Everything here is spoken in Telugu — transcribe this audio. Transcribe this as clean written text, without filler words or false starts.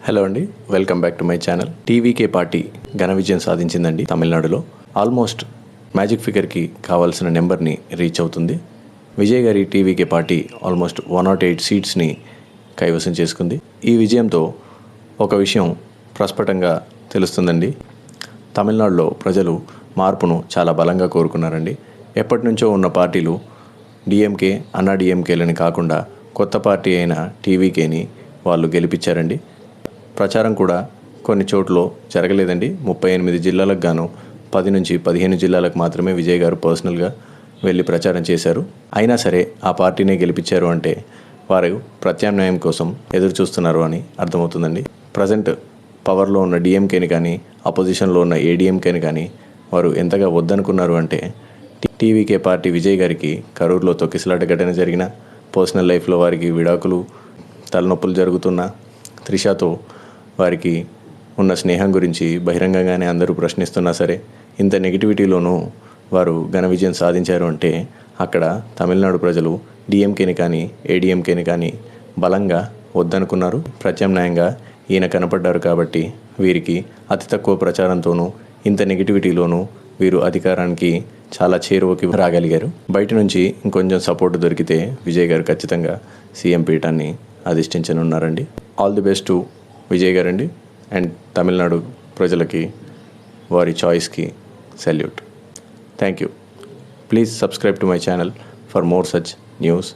హలో అండి, welcome back to my channel. TVK party ఘన విజయం సాధించిందండి తమిళనాడులో. ఆల్మోస్ట్ మ్యాజిక్ ఫిగర్కి కావాల్సిన నెంబర్ని రీచ్ అవుతుంది. విజయ్ గారి టీవీకే పార్టీ ఆల్మోస్ట్ 108 సీట్స్ని కైవసం చేసుకుంది. ఈ విజయంతో ఒక విషయం ప్రస్ఫుటంగా తెలుస్తుందండి. తమిళనాడులో ప్రజలు మార్పును చాలా బలంగా కోరుకున్నారండి. ఎప్పటి నుంచో ఉన్న పార్టీలు డిఎంకే, అన్నా డిఎంకేలని కాకుండా కొత్త పార్టీ అయిన టీవీకేని వాళ్ళు గెలిపించారండి. ప్రచారం కూడా కొన్ని చోట్ల జరగలేదండి. 38 జిల్లాలకు గాను 10 నుంచి 15 జిల్లాలకు మాత్రమే విజయ్ గారు పర్సనల్గా వెళ్ళి ప్రచారం చేశారు. అయినా సరే ఆ పార్టీనే గెలిపించారు అంటే వారు ప్రత్యామ్నాయం కోసం ఎదురు చూస్తున్నారు అని అర్థమవుతుందండి. ప్రజెంట్ పవర్లో ఉన్న డిఎంకేని కానీ, అపోజిషన్లో ఉన్న ఏడీఎంకేని కానీ వారు ఎంతగా వద్దనుకున్నారు అంటే, టీవీకే పార్టీ విజయ్ గారికి కరూరులో తొక్కిసలాట ఘటన జరిగిన, పర్సనల్ లైఫ్లో వారికి విడాకులు, తలనొప్పులు జరుగుతున్న, త్రిషతో వారికి ఉన్న స్నేహం గురించి బహిరంగంగానే అందరూ ప్రశ్నిస్తున్నా సరే ఇంత నెగిటివిటీలోనూ వారు ఘన విజయం సాధించారు అంటే అక్కడ తమిళనాడు ప్రజలు డిఎంకేని కానీ ఏడీఎంకేని కానీ బలంగా వద్దనుకున్నారు. ప్రత్యామ్నాయంగా ఈయన కనపడ్డారు కాబట్టి వీరికి అతి తక్కువ ప్రచారంతోనూ ఇంత నెగిటివిటీలోనూ వీరు అధికారానికి చాలా చేరువకి రాగలిగారు. బయట నుంచి ఇంకొంచెం సపోర్ట్ దొరికితే విజయ్ గారు ఖచ్చితంగా సీఎం పీఠాన్ని అధిష్ఠించనున్నారండి. All the best to Vijay గారండి. అండ్ తమిళనాడు ప్రజలకి వారి చాయిస్కి salute. Thank you. Please subscribe to my channel for more such news